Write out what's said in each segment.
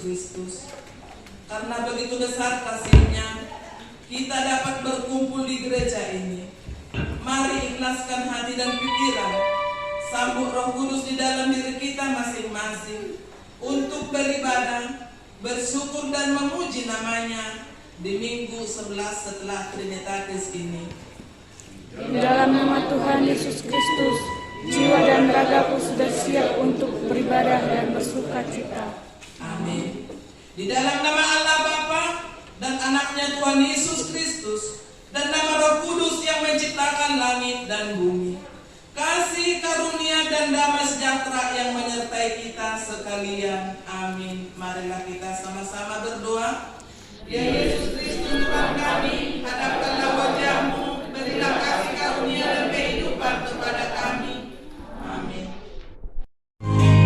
Kristus. Karena begitu besar kasih-Nya, kita dapat berkumpul di gereja ini. Mari ikhlaskan hati dan pikiran, sambut Roh Kudus di dalam diri kita masing-masing untuk beribadah, bersyukur dan memuji namanya di minggu 11 setelah Trinitatis ini. Di dalam nama Tuhan Yesus Kristus, jiwa dan ragaku sudah siap untuk beribadah dan bersukacita. Amin. Di dalam nama Allah Bapa dan Anaknya Tuhan Yesus Kristus dan nama Roh Kudus yang menciptakan langit dan bumi, kasih karunia dan damai sejahtera yang menyertai kita sekalian. Amin. Marilah kita sama-sama berdoa. Ya Yesus Kristus Tuhan kami, hadapkanlah wajah-Mu, berilah kasih karunia dan kehidupan kepada kami. Amin. Amin.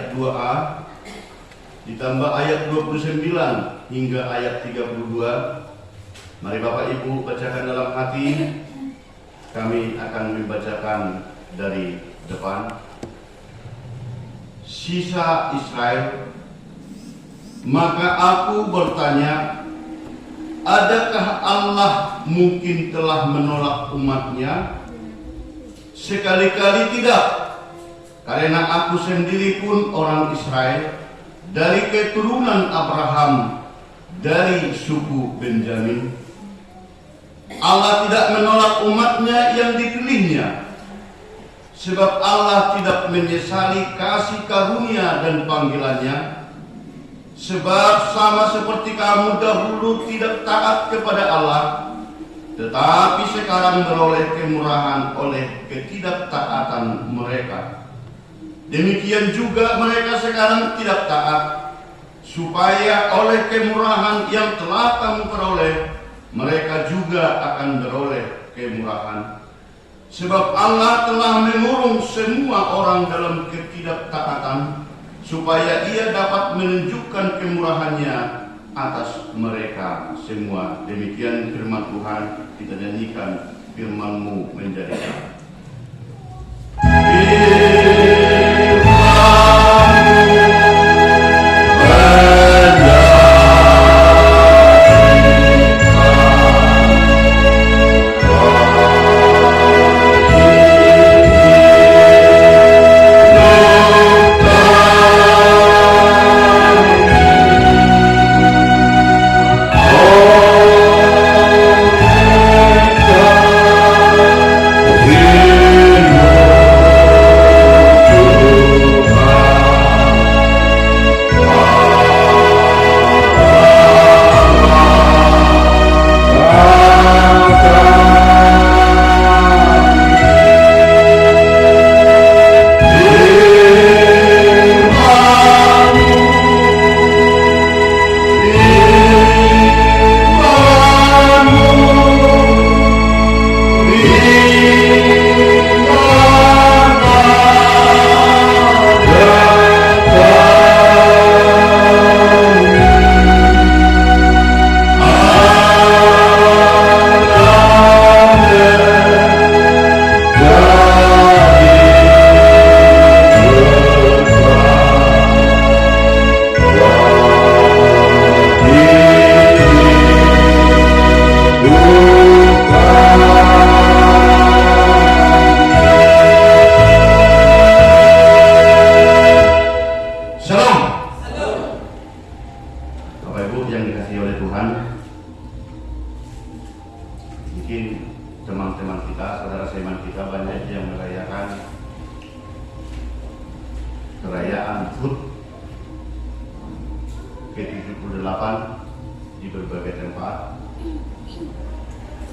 ayat 2a ditambah ayat 29 hingga ayat 32. Mari Bapak Ibu bacakan dalam hati. Kami akan membacakan dari depan. Sisa Israel. Maka aku bertanya, adakah Allah mungkin telah menolak umatnya? Sekali-kali tidak, karena aku sendiri pun orang Israel, dari keturunan Abraham, dari suku Benjamin. Allah tidak menolak umatnya yang dipilihnya, sebab Allah tidak menyesali kasih karunia dan panggilannya. Sebab sama seperti kamu dahulu tidak taat kepada Allah, tetapi sekarang beroleh kemurahan oleh ketidaktaatan mereka, demikian juga mereka sekarang tidak taat, supaya oleh kemurahan yang telah kamu peroleh, mereka juga akan beroleh kemurahan. Sebab Allah telah mengurung semua orang dalam ketidaktaatan, supaya Ia dapat menunjukkan kemurahannya atas mereka semua. Demikian firman Tuhan. Kita nyanyikan firman-Mu menjadi ke-78 di berbagai tempat,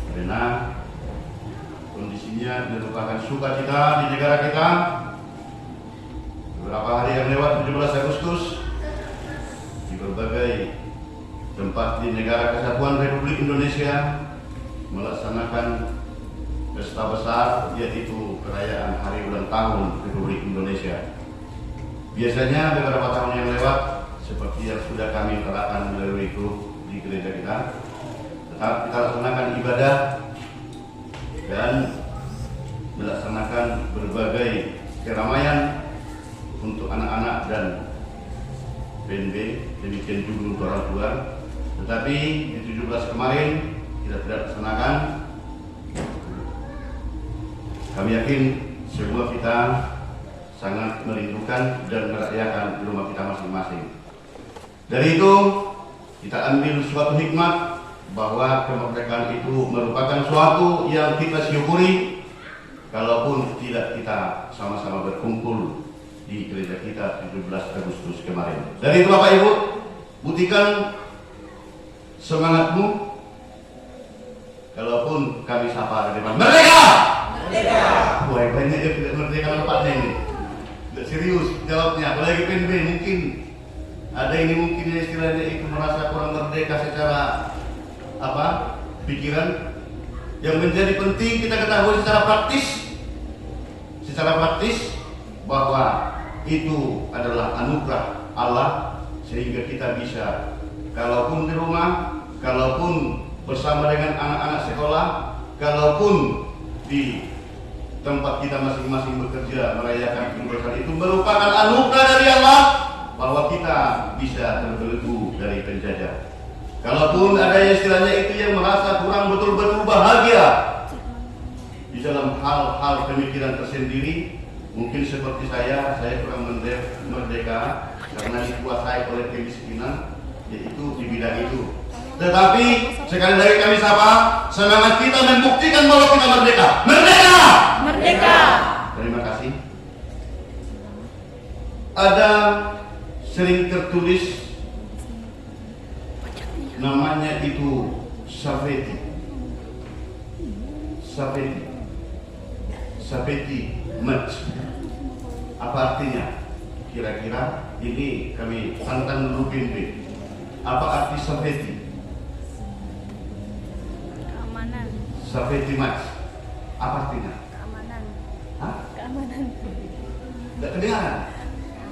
karena kondisinya merupakan sukacita di negara kita. Beberapa hari yang lewat 17 Agustus di berbagai tempat di negara Kesatuan Republik Indonesia melaksanakan pesta besar, yaitu perayaan hari ulang tahun Republik Indonesia. Biasanya beberapa tahun yang lewat, seperti yang sudah kami terapkan melalui itu di gereja kita, tetap kita laksanakan ibadah dan melaksanakan berbagai keramaian untuk anak-anak dan BNB, demikian juga untuk orang tua. Tetapi di 17 kemarin kita tidak laksanakan. Kami yakin semua kita sangat merindukan dan merayakan di rumah kita masing-masing. Dari itu kita ambil suatu hikmat bahwa kemerdekaan itu merupakan suatu yang kita syukuri, kalaupun tidak kita sama-sama berkumpul di gereja kita 17 Agustus kemarin. Dari itu Bapak Ibu, buktikan semangatmu, kalaupun kami sapa dari depan, merdeka! Merdeka! Wah, banyak yang tidak merdeka nampaknya ini. Tidak serius jawabnya, apalagi PNB mungkin ada ini mungkin istilahnya itu merasa kurang merdeka secara pikiran. Yang menjadi penting kita ketahui secara praktis bahwa itu adalah anugerah Allah, sehingga kita bisa, kalaupun di rumah, kalaupun bersama dengan anak-anak sekolah, kalaupun di tempat kita masing-masing bekerja merayakan kebebasan, itu merupakan anugerah dari Allah bahwa kita bisa terbelenggu dari penjajah. Kalaupun ada yang istilahnya itu yang merasa kurang betul-betul bahagia di dalam hal-hal pemikiran tersendiri, mungkin seperti saya kurang merdeka karena dikuasai oleh kemiskinan, yaitu di bidang itu. Tetapi sekali lagi kami sapa, semangat kita membuktikan bahwa kita merdeka. Merdeka! Merdeka! Terima kasih. Ada sering tertulis namanya itu Saveti. Saveti Match. Apa artinya? Kira-kira ini kami tantang dulu pimpin. Apa arti Saveti? Keamanan. Saveti Match. Apa artinya? Keamanan. Hah? Keamanan. Tidak kedengaran?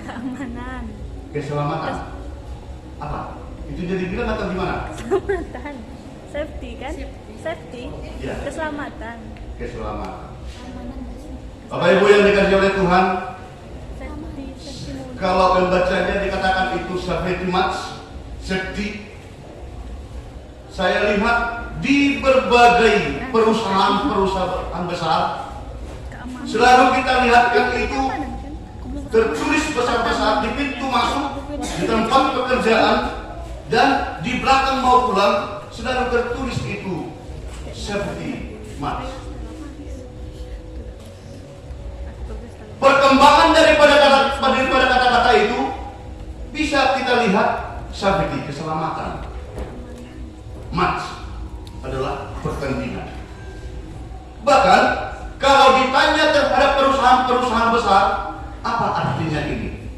Keamanan. Keselamatan. Apa? Itu jadi bilang atau gimana? Keselamatan. Safety kan? Safety. Ya. Keselamatan. Keselamatan. Bapak Ibu yang dikasihi oleh Tuhan, Safety. kalau membacanya dikatakan itu safety match, safety. Saya lihat di berbagai perusahaan besar, Keamanan. selalu kita lihatkan itu Keamanan kan? tertulis besar-besar di pintu masuk, di tempat pekerjaan, dan di belakang mau pulang selalu tertulis itu safety match. Perkembangan daripada kata-kata itu bisa kita lihat safety, keselamatan. Match adalah pertandingan. Bahkan kalau ditanya terhadap perusahaan-perusahaan besar, apa artinya ini?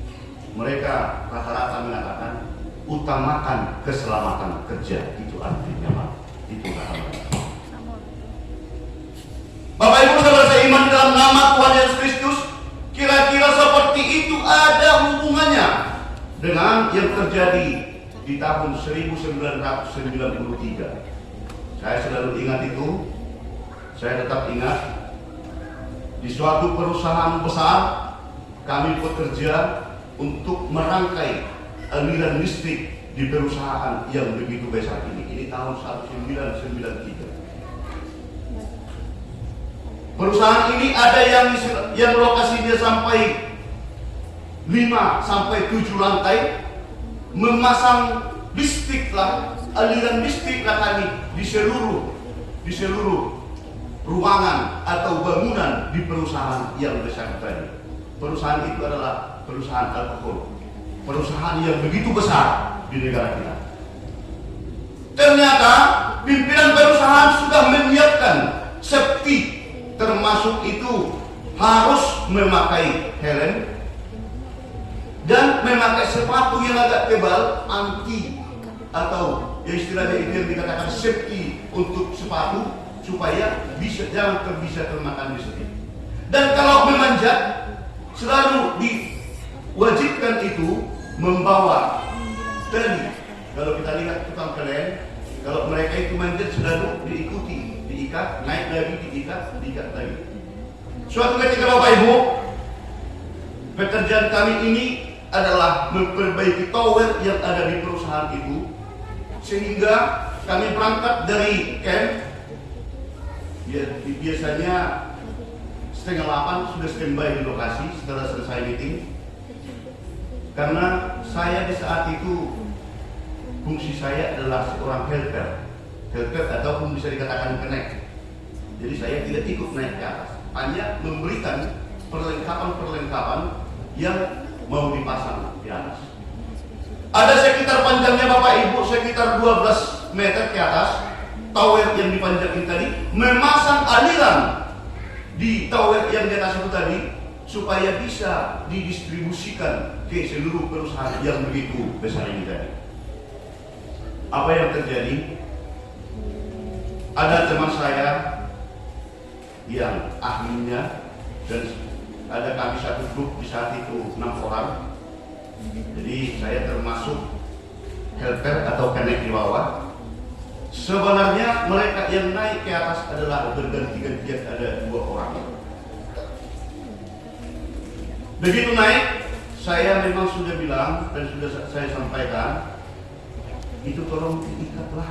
Mereka rata-rata mengatakan utamakan keselamatan kerja, itu artinya Pak. Itu artinya. Bapak Ibu saudara seiman dalam nama Tuhan Yesus Kristus, kira-kira seperti itu ada hubungannya dengan yang terjadi di tahun 1993. Saya selalu ingat itu. Saya tetap ingat di suatu perusahaan besar kami bekerja untuk merangkai aliran listrik di perusahaan yang begitu besar ini. Ini tahun 1993. Perusahaan ini ada yang lokasinya sampai 5 sampai 7 lantai, memasang listrik lah, aliran listrik lah kami di seluruh ruangan atau bangunan di perusahaan yang besar tadi. Perusahaan itu adalah perusahaan alkohol, perusahaan yang begitu besar di negara kita. Ternyata pimpinan perusahaan sudah menyiapkan safety, termasuk itu harus memakai helm dan memakai sepatu yang agak tebal, anti atau ya istilahnya itu yang dikatakan safety untuk sepatu supaya jangan bisa termakan listrik. Dan kalau memanjat selalu diwajibkan itu membawa tali. Kalau kita lihat tukang keren, kalau mereka itu manjat selalu diikuti, diikat, naik lagi, diikat lagi. Suatu ketika Bapak Ibu, pekerjaan kami ini adalah memperbaiki tower yang ada di perusahaan itu, sehingga kami berangkat dari camp. Biasanya 7:30 sudah standby di lokasi setelah selesai meeting. Karena saya di saat itu fungsi saya adalah seorang helper ataupun bisa dikatakan connect. Jadi saya tidak ikut naik ke atas, hanya memberikan perlengkapan yang mau dipasang di atas. Ada sekitar panjangnya Bapak Ibu sekitar 12 meter ke atas. Tower yang dipanjangin tadi memasang aliran di tower yang di atas itu tadi supaya bisa didistribusikan ke seluruh perusahaan yang begitu besar ini tadi. Apa yang terjadi? Ada teman saya yang ahlinya dan ada kami satu grup di saat itu 6 orang. Jadi saya termasuk helper atau connect di bawah. Sebenarnya mereka yang naik ke atas adalah berganti-gantian, ada 2 orang. Begitu naik, saya memang sudah bilang dan sudah saya sampaikan, itu tolong diikatlah.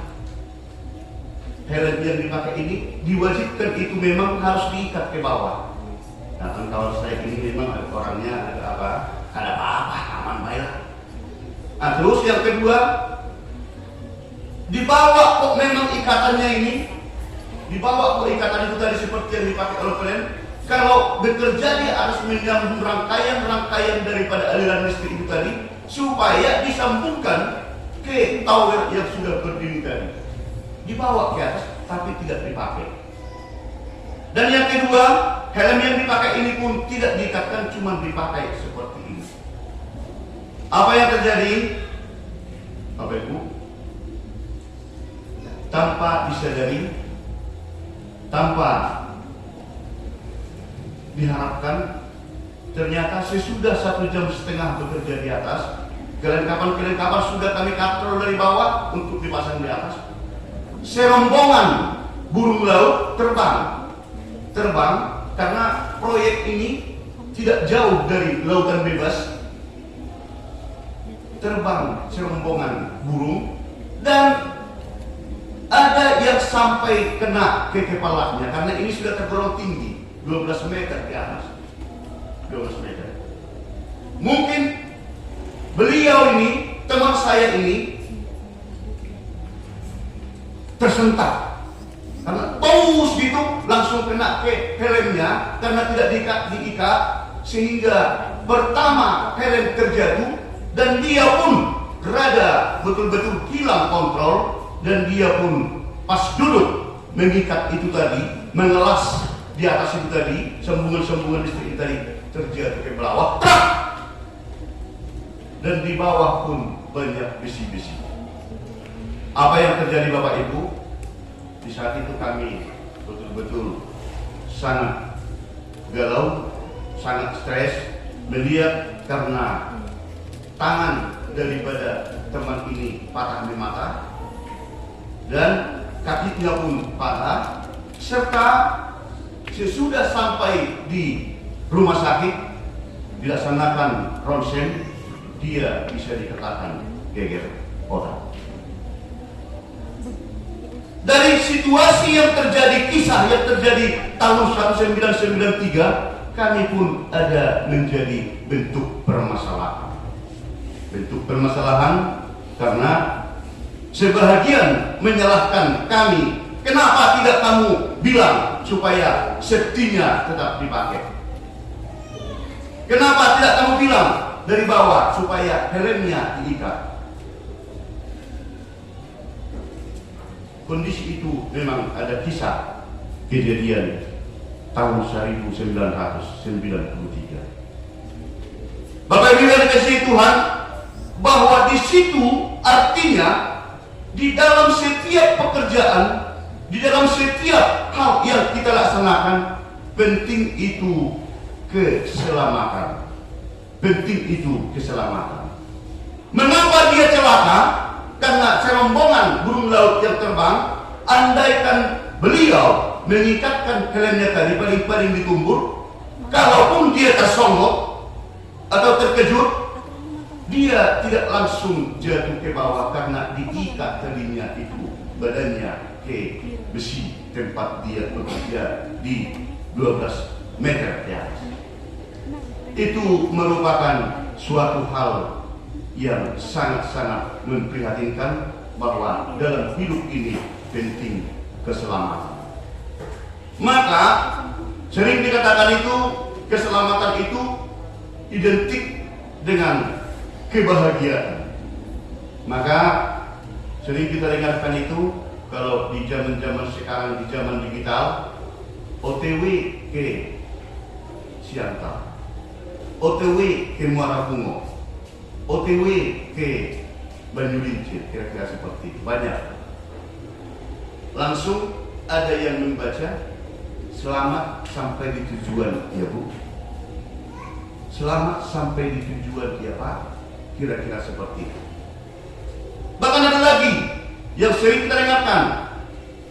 Helm yang dipakai ini diwajibkan, itu memang harus diikat ke bawah. Nah, kalau saya ini memang orangnya ada apa-apa, aman baiklah. Nah, terus yang kedua, dibawa kok memang ikatannya ini, dibawa kok ikatan itu tadi seperti yang dipakai oleh kalian. Kalau bekerja dia harus menyambung rangkaian daripada aliran listrik itu tadi, supaya disambungkan ke tower yang sudah berdiri tadi. Dibawa ke atas, tapi tidak dipakai. Dan yang kedua, helm yang dipakai ini pun tidak diikatkan, cuma dipakai seperti ini. Apa yang terjadi? Bapak Ibu, tanpa disadari, tanpa diharapkan, ternyata sesudah 1,5 jam bekerja di atas, kelengkapan sudah kami kontrol dari bawah untuk dipasang di atas. Serombongan burung laut terbang karena proyek ini tidak jauh dari lautan bebas. Terbang serombongan burung dan ada yang sampai kena ke kepalanya karena ini sudah tergolong tinggi, 12 meter ke atas. 12 meter. Mungkin beliau ini, teman saya ini tersentak karena tous gitu langsung kena ke helmnya karena tidak diikat sehingga pertama helm terjatuh dan dia pun rada betul-betul hilang kontrol dan dia pun pas duduk mengikat itu tadi, mengelas di atas itu tadi, sambungan-sambungan listrik itu tadi terjatuh ke bawah dan di bawah pun banyak besi-besi. Apa yang terjadi Bapak Ibu? Di saat itu kami betul-betul sangat galau, sangat stres melihat karena tangan daripada teman ini patah mata dan kakinya pun patah, serta sesudah sampai di rumah sakit dilaksanakan ronsen, dia bisa dikatakan geger otak. Dari situasi yang terjadi, kisah yang terjadi tahun 1993, kami pun ada menjadi bentuk permasalahan. Bentuk permasalahan karena sebahagian menyalahkan kami. Kenapa tidak kamu bilang supaya safety-nya tetap dipakai? Kenapa tidak kamu bilang dari bawah supaya helmnya diikat? Kondisi itu memang ada kisah kejadian tahun 1993. Bapak Ibu yang dikasihi Tuhan, bahwa di situ artinya di dalam setiap pekerjaan, di dalam setiap hal yang kita laksanakan, penting itu keselamatan. Penting itu keselamatan. Mengapa dia celaka? Karena serombongan burung laut yang terbang, andaikan beliau mengikatkan helmnya tadi paling-paling ditumbur, kalaupun dia tersonggok atau terkejut, dia tidak langsung jatuh ke bawah karena diikat tadinya itu badannya ke besi tempat dia bekerja di 12 meter di atas. Itu merupakan suatu hal yang sangat-sangat memprihatinkan bahwa dalam hidup ini penting keselamatan. Maka sering dikatakan itu keselamatan itu identik dengan kebahagiaan. Maka sering kita dengarkan itu kalau di zaman-zaman sekarang, di zaman digital, OTW ke Siantar, OTW ke Muara Bungo, OTW ke Banyulincir, kira-kira seperti itu. Banyak. Langsung ada yang membaca selamat sampai di tujuan, ya Bu. selamat sampai di tujuan dia Pak. Kira-kira seperti itu. Bahkan ada lagi yang sering kita dengarkan,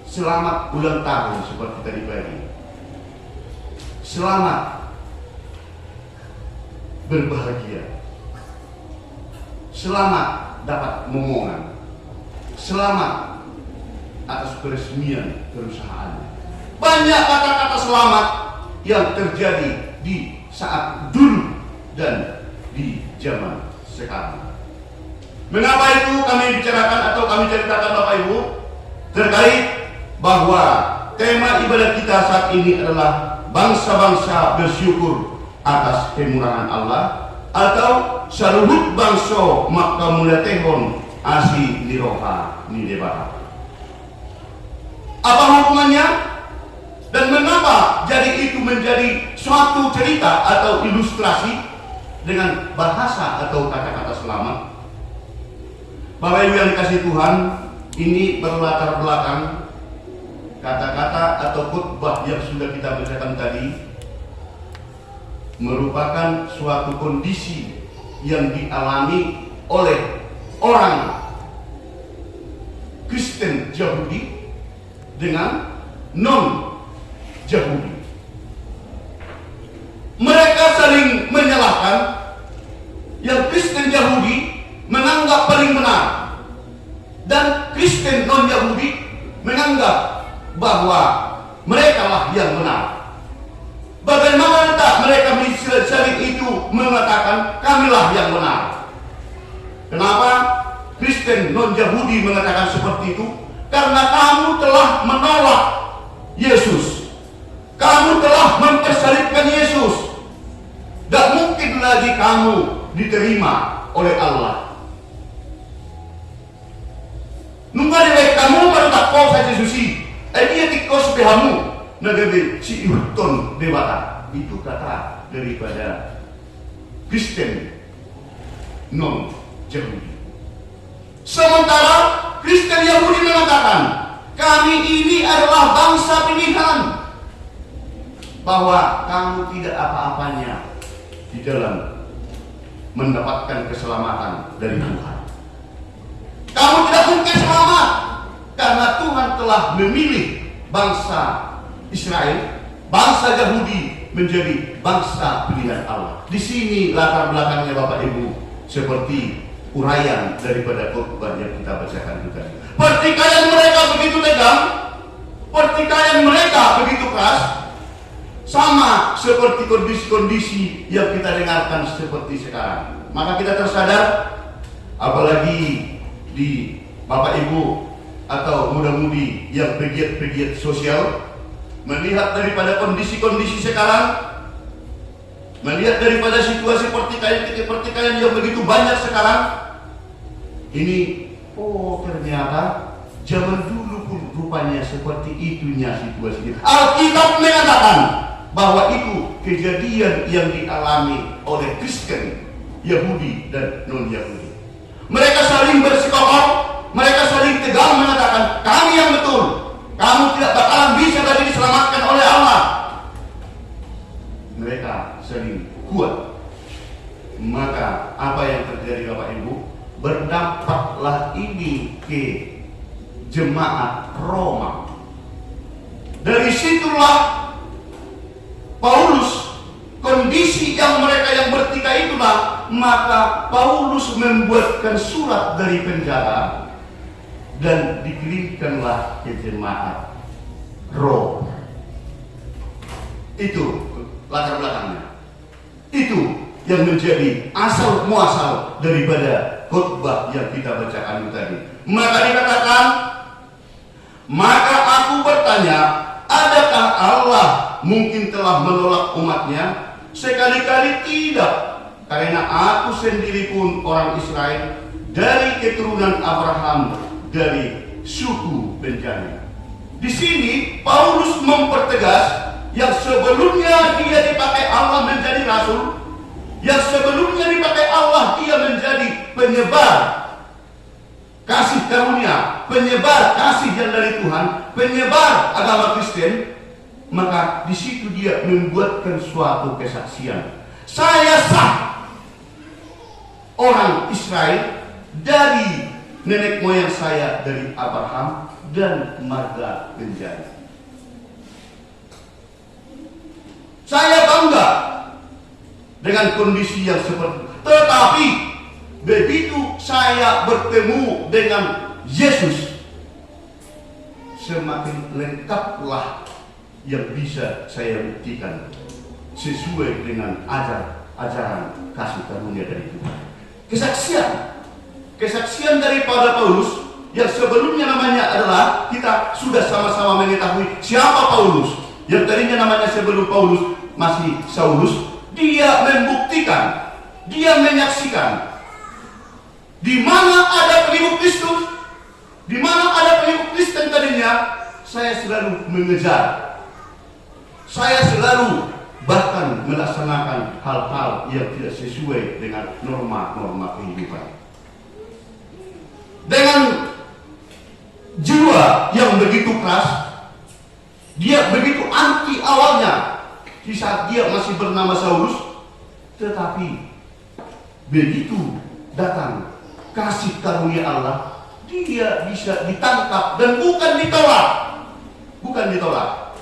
selamat ulang tahun seperti tadi pagi. Selamat berbahagia. Selamat dapat momongan. Selamat atas peresmian perusahaan. Banyak kata-kata selamat yang terjadi di saat dulu dan di zaman sekarang. Mengapa itu kami bicarakan atau kami ceritakan Bapak Ibu? Terkait bahwa tema ibadah kita saat ini adalah bangsa-bangsa bersyukur atas kemurahan Allah, atau saluhut bangsa maka mulia tehon asi niroha nidebaha. Apa hubungannya? Dan mengapa jadi itu menjadi suatu cerita atau ilustrasi dengan bahasa atau kata-kata selamat? Bapak Ibu yang dikasihi Tuhan, ini berlatar belakang kata-kata atau khutbah yang sudah kita bacakan tadi merupakan suatu kondisi yang dialami oleh orang Kristen Yahudi dengan non-Yahudi. Mereka saling menyalahkan. Yang Kristen Yahudi menganggap paling benar, dan Kristen non-Yahudi menganggap bahwa mereka lah yang benar. Bagaimana tak mereka saling itu mengatakan kamilah yang benar? Kenapa Kristen non-Yahudi mengatakan seperti itu? Karena kamu telah menolak Yesus. Kamu telah mempersalibkan Yesus. Tak mungkin lagi kamu diterima oleh Allah. Nunggalilai kamu baru tak kau saja susi. Dia tikos pehamu. Nagabe si Iwton dewata. Itu kata daripada Kristen non-Yahudi. Sementara Kristen Yahudi mengatakan, kami ini adalah bangsa pilihan, bahwa kamu tidak apa-apanya di dalam mendapatkan keselamatan dari Tuhan. Kamu tidak mungkin selamat karena Tuhan telah memilih bangsa Israel, bangsa Yahudi menjadi bangsa pilihan Allah. Di sini latar belakangnya Bapak Ibu seperti uraian daripada khotbah yang kita bacakan juga. Pertikaian mereka begitu tegang, pertikaian mereka begitu keras, sama seperti kondisi-kondisi yang kita dengarkan seperti sekarang. Maka kita tersadar, apalagi di Bapak Ibu atau muda-mudi yang pegiat-pegiat sosial, melihat daripada kondisi-kondisi sekarang, melihat daripada situasi pertikaian yang begitu banyak sekarang, ini ternyata zaman dulu pun rupanya seperti itunya situasinya. Alkitab mengatakan bahwa itu kejadian yang dialami oleh Kristen, Yahudi dan non-Yahudi. Mereka saling bersekongkol, mereka saling tegang mengatakan kami yang betul, kamu tidak bakalan bisa lagi diselamatkan oleh Allah. Mereka saling kuat. Maka apa yang terjadi Bapak Ibu? Berdampaklah ini ke jemaat Roma. Dari situlah Paulus, kondisi yang mereka yang bertikai itulah, maka Paulus membuatkan surat dari penjara dan dikirimkanlah ke jemaat Roma. Itu latar belakangnya. Itu yang menjadi asal muasal daripada khotbah yang kita bacakan tadi. Maka dikatakan, maka aku bertanya, adakah Allah mungkin telah menolak umatnya? Sekali-kali tidak, karena aku sendiri pun orang Israel dari keturunan Abraham, dari suku Benjamin. Di sini Paulus mempertegas yang sebelumnya dia dipakai Allah menjadi rasul, yang sebelumnya dipakai Allah dia menjadi penyebar kasih karunia, penyebar kasih yang dari Tuhan, penyebar agama Kristen. Maka di situ dia membuatkan suatu kesaksian. Saya sah orang Israel dari nenek moyang saya, dari Abraham dan marga Benjamin. Saya bangga dengan kondisi yang seperti itu. Tetapi begitu saya bertemu dengan Yesus, semakin lengkaplah yang bisa saya buktikan sesuai dengan ajaran kasih karunia dari Tuhan. Kesaksian daripada Paulus yang sebelumnya namanya adalah, kita sudah sama-sama mengetahui siapa Paulus. Yang tadinya namanya sebelum Paulus masih Saulus. Dia membuktikan, dia menyaksikan di mana ada pengikut Kristus, di mana ada pengikut Kristen tadinya, saya selalu mengejar. Saya selalu bahkan melaksanakan hal-hal yang tidak sesuai dengan norma-norma kehidupan. Dengan jiwa yang begitu keras, dia begitu anti awalnya di saat dia masih bernama Saulus, tetapi begitu datang kasih karunia Allah, dia bisa ditangkap dan bukan ditolak,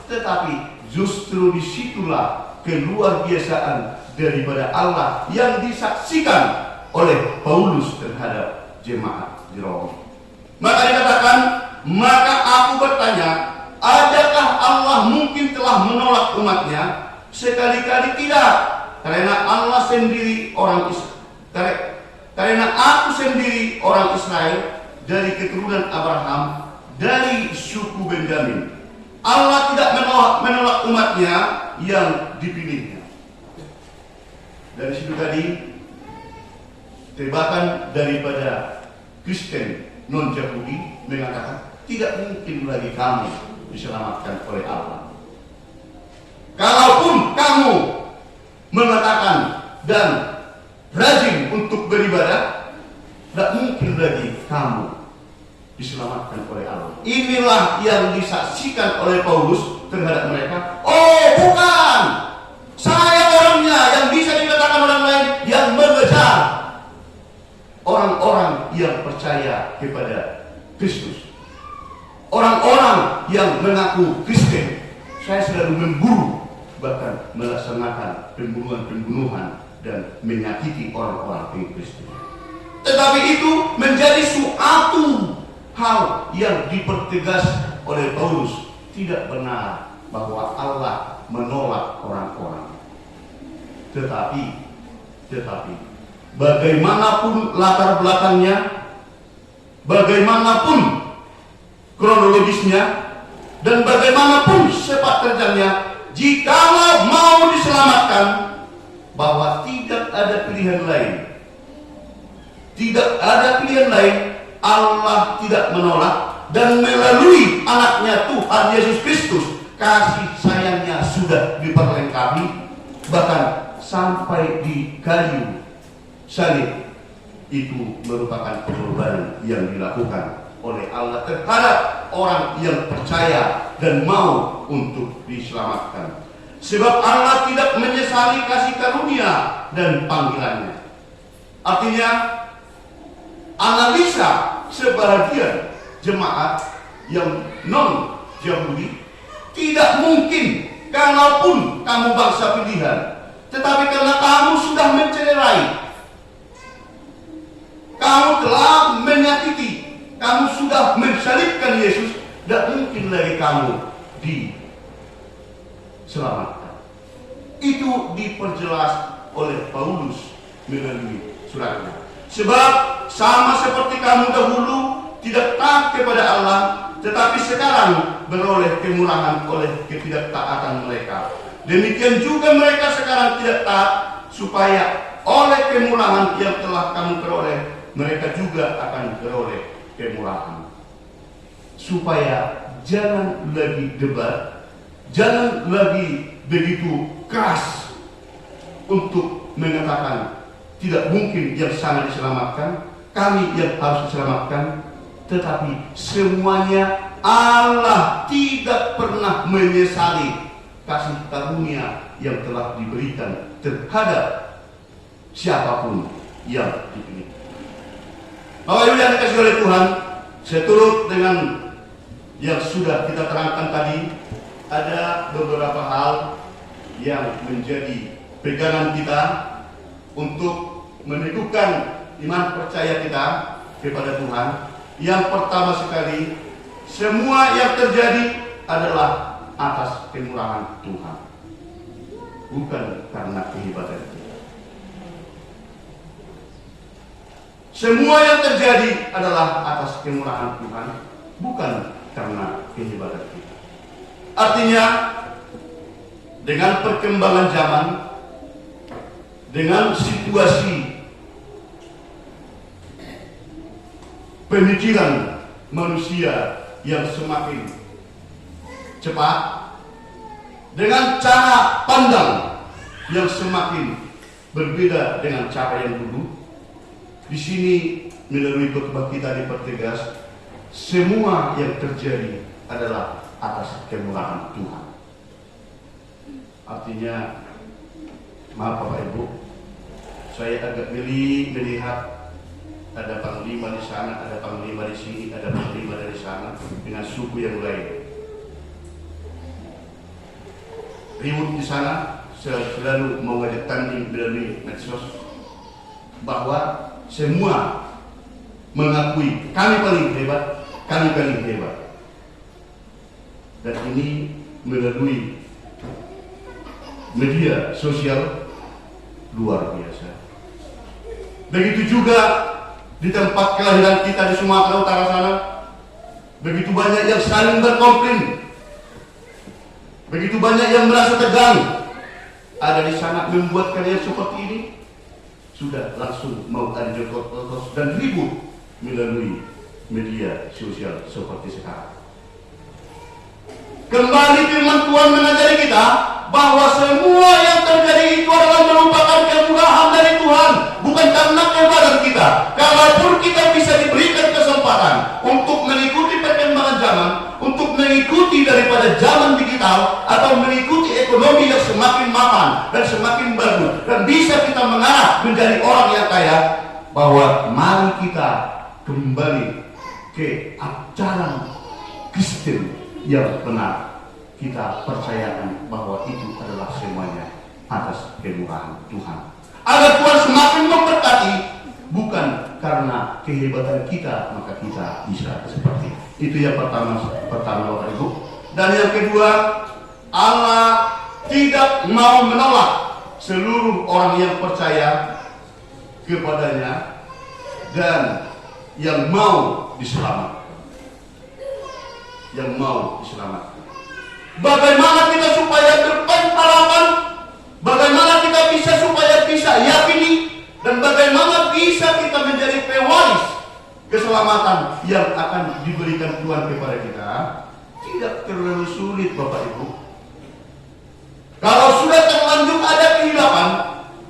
tetapi justru disitulah keluar biasaan daripada Allah yang disaksikan oleh Paulus terhadap jemaat di Roma. Maka dikatakan, maka aku bertanya, adakah Allah mungkin telah menolak umatnya? Sekali-kali tidak, karena Allah sendiri orang Israel, karena aku sendiri orang Israel dari keturunan Abraham, dari suku Benjamin. Allah tidak menolak umatnya yang dipilihnya. Dari situ tadi, tebakan daripada Kristen non-Yahudi mengatakan, tidak mungkin lagi kamu diselamatkan oleh Allah. Kalaupun kamu mengatakan dan rajin untuk beribadah, tidak mungkin lagi kamu diselamatkan oleh Allah. Inilah yang disaksikan oleh Paulus terhadap mereka. Oh bukan, saya orangnya yang bisa dikatakan orang lain yang mengejar orang-orang yang percaya kepada Kristus, orang-orang yang mengaku Kristen. Saya selalu memburu, bahkan melaksanakan pembunuhan dan menyakiti orang-orang Kristen. Tetapi itu menjadi suatu hal yang dipertegas oleh Paulus. Tidak benar bahwa Allah menolak orang-orang. Tetapi bagaimanapun latar belakangnya, bagaimanapun kronologisnya, dan bagaimanapun sepak terjangnya, jikalau mau diselamatkan, bahwa tidak ada pilihan lain. Tidak ada pilihan lain. Allah tidak menolak, dan melalui anaknya Tuhan Yesus Kristus, kasih sayangnya sudah diperlengkapi, bahkan sampai di kayu salib. Itu merupakan pengorbanan yang dilakukan oleh Allah terhadap orang yang percaya dan mau untuk diselamatkan. Sebab Allah tidak menyesali kasih karunia dan panggilannya. Artinya, analisa sebagian jemaat yang non-Yahudi, tidak mungkin kalaupun kamu bangsa pilihan, tetapi karena kamu sudah mencederai, kamu telah menyakiti, kamu sudah mensalibkan Yesus, tidak mungkin lagi kamu diselamatkan. Itu diperjelas oleh Paulus melalui suratnya. Sebab sama seperti kamu dahulu tidak taat kepada Allah, tetapi sekarang beroleh kemurahan oleh ketidaktaatan mereka. Demikian juga mereka sekarang tidak taat, supaya oleh kemurahan yang telah kamu peroleh, mereka juga akan beroleh kemurahan. Supaya jangan lagi debat, jangan lagi begitu keras untuk mengatakan tidak mungkin yang sangat diselamatkan, kami yang harus diselamatkan. Tetapi semuanya Allah tidak pernah menyesali kasih karunia yang telah diberikan terhadap siapapun yang dipilih. Bapak Ibu yang dikasihi oleh Tuhan, seturut dengan yang sudah kita terangkan tadi, ada beberapa hal yang menjadi pegangan kita untuk meneguhkan iman percaya kita kepada Tuhan. Yang pertama sekali, semua yang terjadi adalah atas kemurahan Tuhan, bukan karena kehebatan kita. Semua yang terjadi adalah atas kemurahan Tuhan, bukan karena kehebatan kita. Artinya, dengan perkembangan zaman, dengan situasi pemikiran manusia yang semakin cepat, dengan cara pandang yang semakin berbeda dengan cara yang dulu, di sini melalui khotbah kita dipertegas, semua yang terjadi adalah atas kemurahan Tuhan. Artinya, maaf Bapak Ibu, saya agak geli melihat ada panglima di sana, ada panglima di sini, ada panglima dari sana dengan suku yang lain. Ribut di sana, selalu mau ngajak tanding melalui medsos, bahwa semua mengakui kami paling hebat, kami paling hebat. Dan ini melalui media sosial luar biasa. Begitu juga di tempat kelahiran kita di Sumatera Utara sana, begitu banyak yang saling berkomplain, begitu banyak yang merasa tegang. Ada di sana membuat kalian seperti ini, sudah langsung mau ada jotos dan ribut melalui media sosial seperti sekarang. Kembali firman Tuhan mengajari kita bahwa semua yang terjadi itu adalah merupakan kemurahan dari Tuhan, bukan karena kehebatan kita. Kalaupun kita bisa diberikan kesempatan untuk mengikuti perkembangan zaman, untuk mengikuti daripada zaman digital, atau mengikuti ekonomi yang semakin mapan dan semakin bagus, dan bisa kita mengarah menjadi orang yang kaya, bahwa mari kita kembali ke ajaran Kristen yang benar. Kita percayakan bahwa itu adalah semuanya atas kemurahan Tuhan, agar Tuhan semakin memberkati, bukan karena kehebatan kita maka kita bisa seperti itu. Yang pertama Bapak Ibu. Dan yang kedua, Allah tidak mau menolak seluruh orang yang percaya kepadanya dan yang mau diselamatkan. Yang mau diselamatkan. Bagaimana kita supaya berpengharapan? Bagaimana kita bisa supaya bisa yakini? Dan bagaimana bisa kita menjadi pewaris keselamatan yang akan diberikan Tuhan kepada kita? Tidak terlalu sulit Bapak Ibu. Kalau sudah terlanjur ada kehilapan,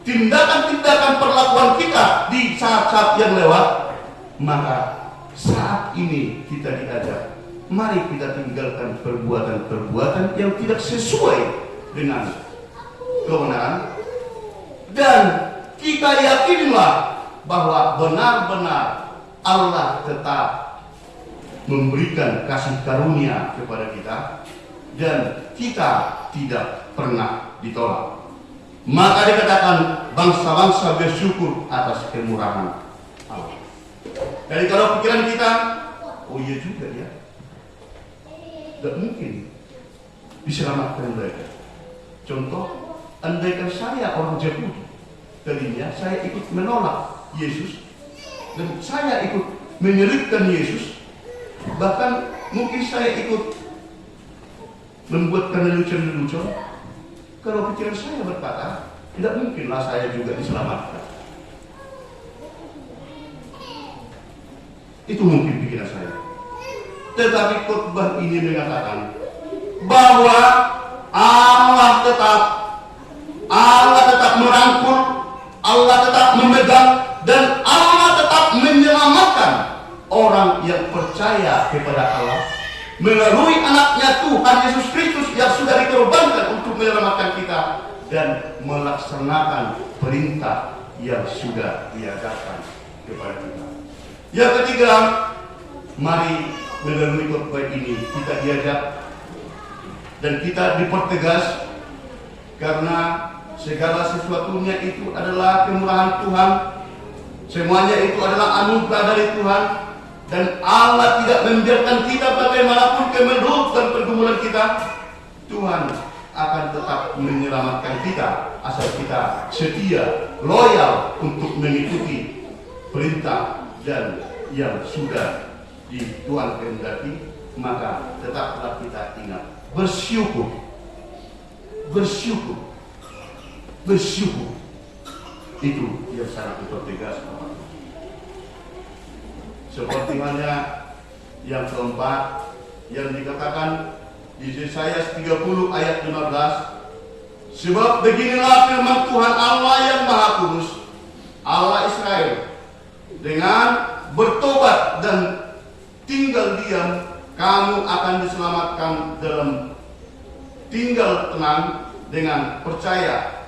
tindakan-tindakan perlakuan kita di saat-saat yang lewat, maka saat ini kita diajak, mari kita tinggalkan perbuatan-perbuatan yang tidak sesuai dengan kebenaran, dan kita yakinlah bahwa benar-benar Allah tetap memberikan kasih karunia kepada kita, dan kita tidak pernah ditolak. Maka dikatakan bangsa-bangsa bersyukur atas kemurahan Allah. Jadi kalau pikiran kita, oh iya juga ya, tidak mungkin diselamatkan mereka. Contoh, andaikan saya orang Yahudi, tadinya saya ikut menolak Yesus dan saya ikut menyelipkan Yesus, bahkan mungkin saya ikut membuatkan lelucon-lelucon. Kalau pikiran saya berkata, tidak mungkinlah saya juga diselamatkan. Itu mungkin pikiran saya. Tetapi khotbah ini mengatakan bahwa Allah tetap merangkul, Allah tetap memegang, dan Allah tetap menyelamatkan orang yang percaya kepada Allah melalui anaknya Tuhan Yesus Kristus yang sudah dikorbankan untuk menyelamatkan kita dan melaksanakan perintah yang sudah diajarkan kepada kita. Yang ketiga, mari melalui khotbah ini kita diajak dan kita dipertegas karena segala sesuatunya itu adalah kemurahan Tuhan. Semuanya itu adalah anugerah dari Tuhan, dan Allah tidak membiarkan kita bagaimanapun kemelut dan pergumulan kita. Tuhan akan tetap menyelamatkan kita asal kita setia, loyal untuk mengikuti perintah dan yang sudah Tuhan kehendaki. Maka tetaplah kita ingat bersyukur, bersyukur, bersyukur. Itu yang sangat bertegas. Seperti halnya yang keempat yang dikatakan di Yesaya 30 ayat 15, sebab beginilah firman Tuhan Allah yang Maha Kudus, Allah Israel, dengan bertobat dan tinggal diam, kamu akan diselamatkan dalam tinggal tenang dengan percaya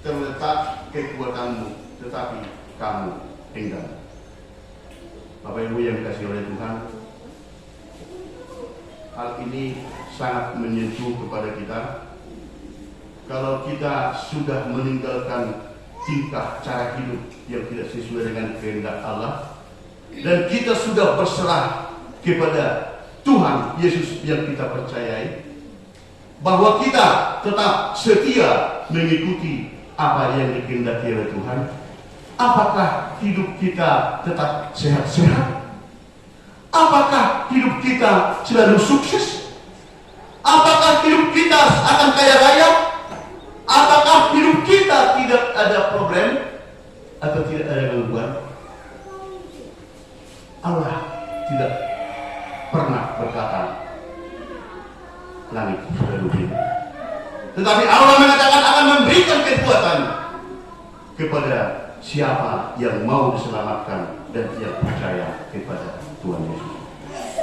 terletak kekuatanmu, tetapi kamu enggan. Bapak Ibu yang dikasihi oleh Tuhan, hal ini sangat menyentuh kepada kita. Kalau kita sudah meninggalkan tingkah cara hidup yang tidak sesuai dengan kehendak Allah, dan kita sudah berserah kepada Tuhan Yesus yang kita percayai, bahwa kita tetap setia mengikuti apa yang dikehendaki oleh Tuhan, apakah hidup kita tetap sehat-sehat? Apakah hidup kita selalu sukses? Apakah hidup kita akan kaya raya? Apakah hidup kita tidak ada problem atau tidak ada gangguan? Allah tidak pernah berkata langit sudah rugi, tetapi Allah mengatakan akan memberikan kekuatan kepada siapa yang mau diselamatkan dan yang percaya kepada Tuhan Yesus.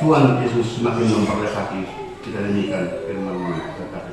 Tuhan Yesus semakin memberkati. Kita nyanyikan firman-Mu berkata.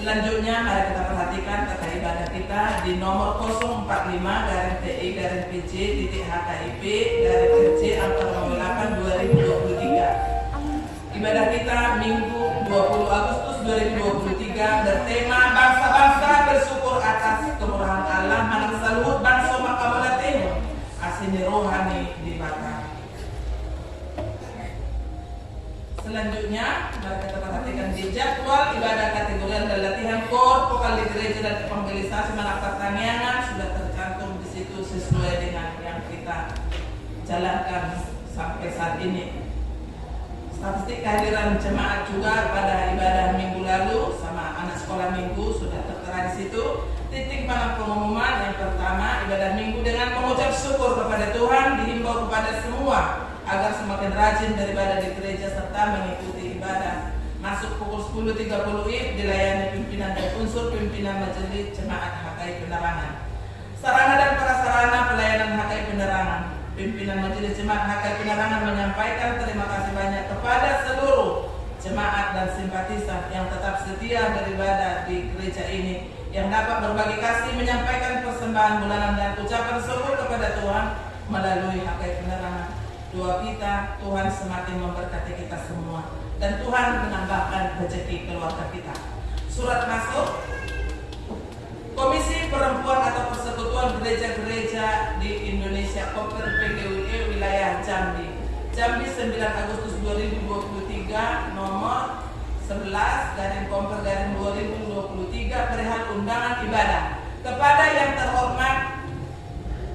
Selanjutnya mari kita perhatikan tata ibadah kita di nomor 045-PJ.HKIP-RC angka 08 2023. Ibadah kita Minggu 20 Agustus 2023 bertema bangsa-bangsa bersyukur atas kemurahan Allah manang saluhut bangsa makabalateno asini rohani di Batak. Selanjutnya, mari kita perhatikan di jadwal ibadah kategorian dan latihan kor, vokal di gereja dan evangelisasi Manak Pertaniangan sudah tercantum di situ sesuai dengan yang kita jalankan sampai saat ini. Statistik kehadiran jemaat juga pada ibadah minggu lalu sama anak sekolah minggu sudah tertera di situ. Titik pada pengumuman yang pertama, ibadah minggu dengan mengucap syukur kepada Tuhan dihimbau kepada semua agar semakin rajin beribadah di gereja serta mengikuti ibadah. Masuk pukul 10.30 WIB dilayani pimpinan dan unsur pimpinan majelis jemaat HKI Penerangan. Sarana dan prasarana pelayanan HKI Penerangan. Pimpinan majelis jemaat HKI Penerangan menyampaikan terima kasih banyak kepada seluruh jemaat dan simpatisan yang tetap setia beribadah di gereja ini, yang dapat berbagi kasih menyampaikan persembahan bulanan dan ucapan syukur kepada Tuhan melalui HKI Penerangan. Doa kita, Tuhan semakin memberkati kita semua dan Tuhan menambahkan rezeki keluarga kita. Surat masuk Komisi Perempuan atau Persekutuan Gereja-Gereja di Indonesia Koper PGWI wilayah Jambi 9 Agustus 2023 nomor 11/2023 perihal undangan ibadah kepada yang terhormat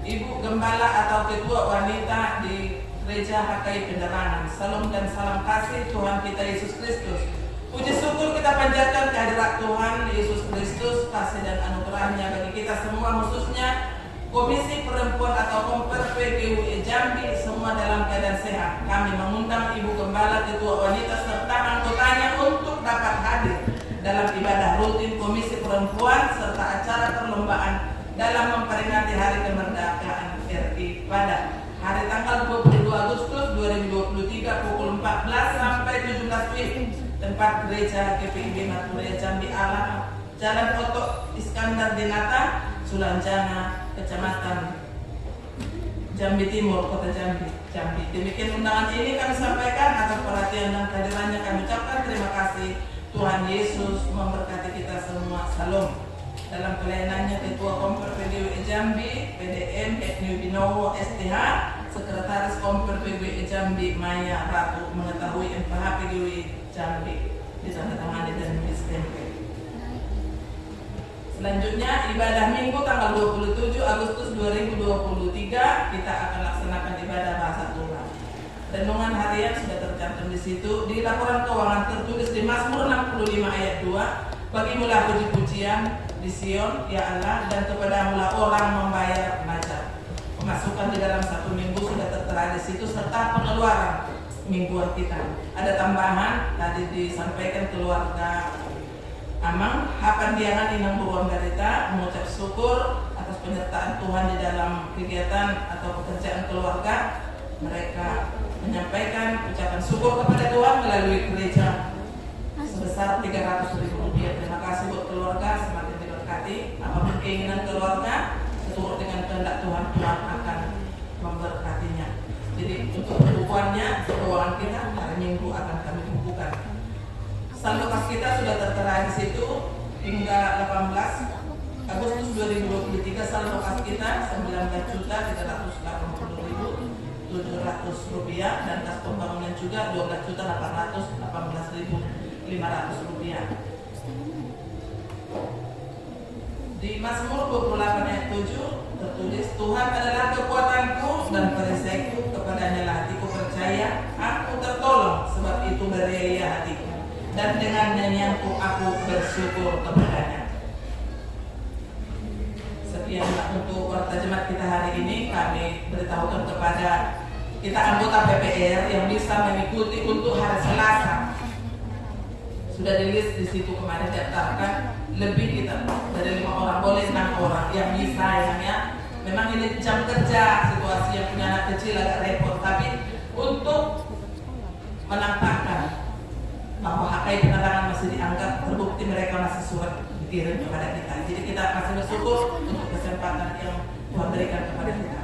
Ibu Gembala atau Ketua Wanita di Gereja HKI Penerangan. Salam dan salam kasih Tuhan kita Yesus Kristus. Puji syukur kita panjatkan kehadirat Tuhan Yesus Kristus, kasih dan anugerahnya bagi kita semua, khususnya Komisi Perempuan atau Komper PGWI Jambi semua dalam keadaan sehat. Kami mengundang Ibu Gembala, Ketua Wanita serta anggotanya untuk dapat hadir dalam ibadah rutin Komisi Perempuan serta acara perlombaan dalam memperingati Hari Kemerdekaan RI pada hari tanggal 22 Agustus 2023 pukul 14 sampai 17 WIB, tempat gereja GPIB Maturia Jambi Alam, Jalan Oto Iskandar Dinata, Sulanjana, Kecamatan Jambi Timur, Kota Jambi. Demikian undangan ini kami sampaikan atas perhatian dan kehadirannya. Kami ucapkan terima kasih. Tuhan Yesus memberkati kita semua. Salam. Dalam pelayanannya Ketua Komper PGWI Jambi, PDM Heknu Binowo STH, Sekretaris Komper PGWI Jambi Maya Ratu mengetahui MPH PGWI Jambi ditandatangani dan distempe. Selanjutnya ibadah Minggu tanggal 27 Agustus 2023 kita akan laksanakan ibadah bahasa Tuhan. Renungan harian sudah tercantum di situ. Di laporan keuangan tertulis di Mazmur 65 ayat 2, bagimulah puji-pujian di Sion, ya Allah, dan kepadamulah orang membayar pajak. Pemasukan di dalam satu minggu sudah tertera di situ serta pengeluaran mingguan kita. Ada tambahan tadi disampaikan keluarga Amang, Hapandiangan Inang Buruan Garita mengucap syukur atas penyertaan Tuhan di dalam kegiatan atau pekerjaan keluarga. Mereka menyampaikan ucapan syukur kepada Tuhan melalui gereja sebesar Rp300.000. Terima kasih buat keluarga, semakin diberkati. Apapun keinginan keluarga seturut dengan kehendak Tuhan, Tuhan akan memberkatinya. Jadi untuk pembukuannya, keuangan kita hari Minggu akan kami bukukan. Saldo kas kita sudah tertera di situ hingga 18 Agustus 2023. Saldo kas kita Rp19.380.700 dan kas pembangunan juga Rp12.818.500. Di Mazmur 28 ayat 7 tertulis, Tuhan adalah kekuatanku dan perisaiku, kepadanya lah hatiku percaya, aku tertolong, sebab itu beria hatiku, dan dengan nyanyianku aku bersyukur kepadanya. Sekianlah untuk warta jemaat kita hari ini. Kami beritahukan kepada kita anggota PPR yang bisa mengikuti untuk hari Selasa. Sudah di-list di situ kemarin daftarkan, lebih kita dari 5 orang, boleh 6 orang yang bisa ya. Memang ini jam kerja, situasi yang punya anak kecil agak repot, tapi untuk menampakkan bahwa HKI penerangan masih dianggap terbukti mereka masih surat dikirim kepada kita. Jadi kita masih bersyukur untuk kesempatan yang Tuhan berikan kepada kita.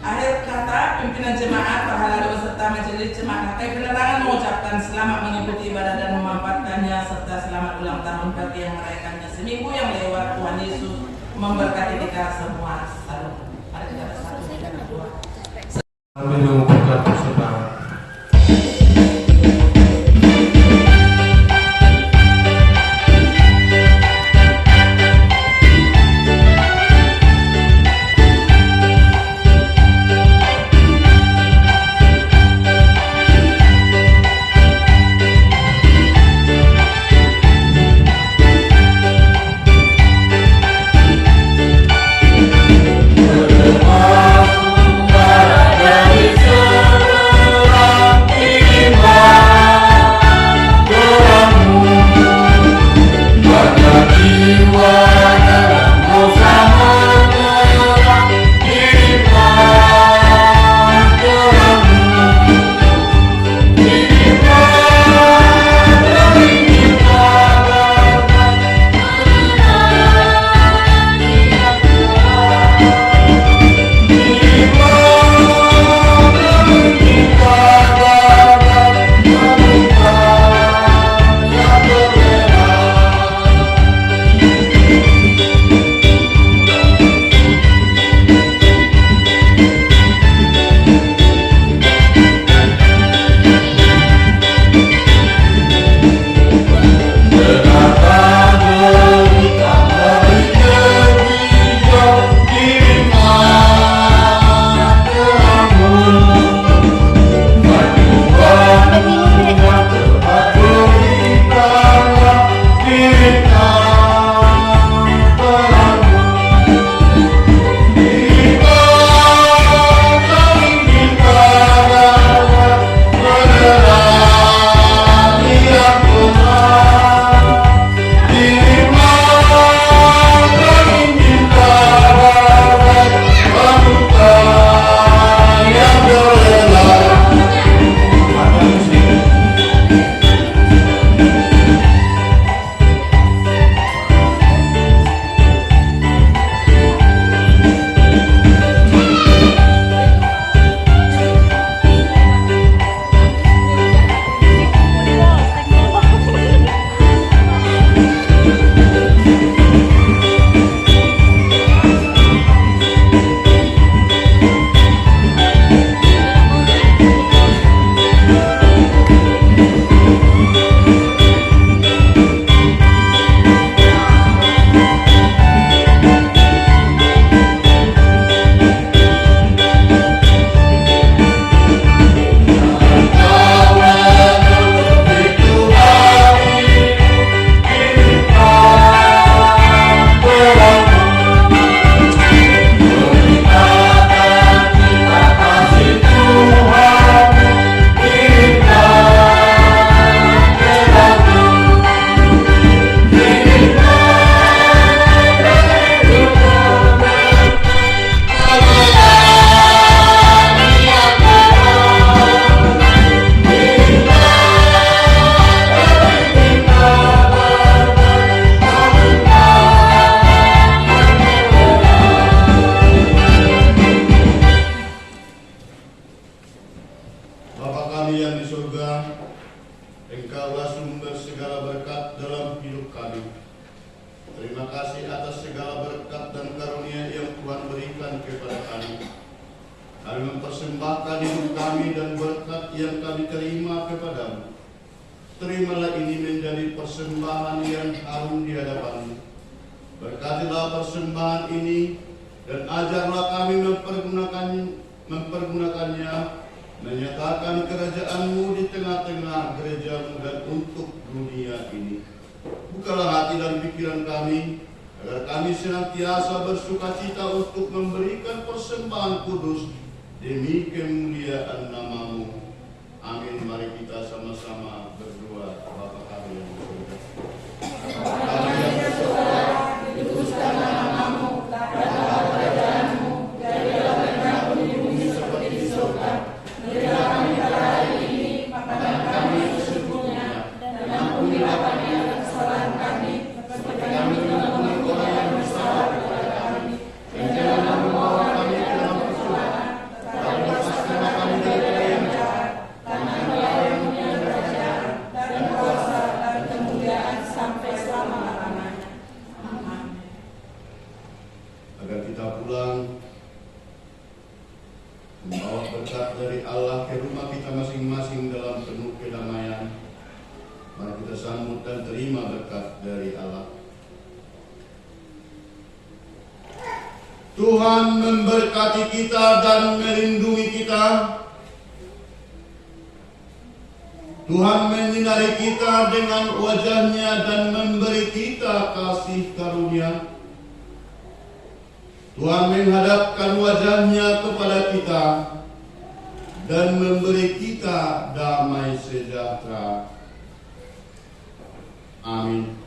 Akhir kata, pimpinan jemaat, para lalu beserta majelis jemaat HKI penerangan mengucapkan selamat mengikuti ibadah dan memanfaatkannya, serta selamat ulang tahun bagi yang merayakannya seminggu yang lewat. Tuhan Yesus memberkati kita semua. Salam. Mari kita bersatu dan berdoa. Kami mengucapkan persembahan. Terimalah ini menjadi persembahan yang harum di hadapan-Mu. Berkatilah persembahan ini dan ajarlah kami mempergunakannya, menyatakan kerajaan-Mu di tengah-tengah gereja-Mu dan untuk dunia ini. Bukalah hati dan pikiran kami, agar kami senantiasa bersukacita untuk memberikan persembahan kudus demi kemuliaan nama-Mu. Amin. Mari kita sama-sama berdoa. Bapa kami yang di surga. Kami yang di surga, dikuduskanlah nama-Mu, datanglah kerajaan-Mu, jadilah kehendakmu di bumi seperti di surga. Berilah kami pada hari ini makanan kami sesungguhnya, Ampunilah kami akan kesalahan kami, seperti kami telah mengampuni yang bersalah kepada kami. Dan janganlah membawa kami ke dalam percobaan, tapi lepaskanlah kami dari yang jahat. Karena Engkau yang mempunyai kerajaan dan kuasa dan kemuliaan sampai selama-lamanya. Amin. Agar kita pulang membawa berkat dari Allah ke rumah kita masing-masing dalam penuh kedamaian. Mari kita sambut dan terima berkat dari Allah. Tuhan memberkati kita dan melindungi kita. Tuhan menyinari kita dengan wajah-Nya dan memberi kita kasih karunia. Tuhan menghadapkan wajah-Nya kepada kita dan memberi kita damai sejahtera. Amin.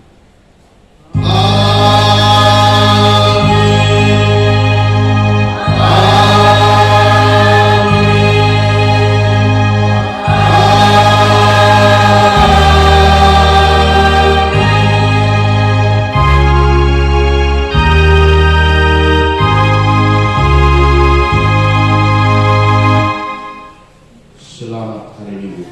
Selamat hari Minggu.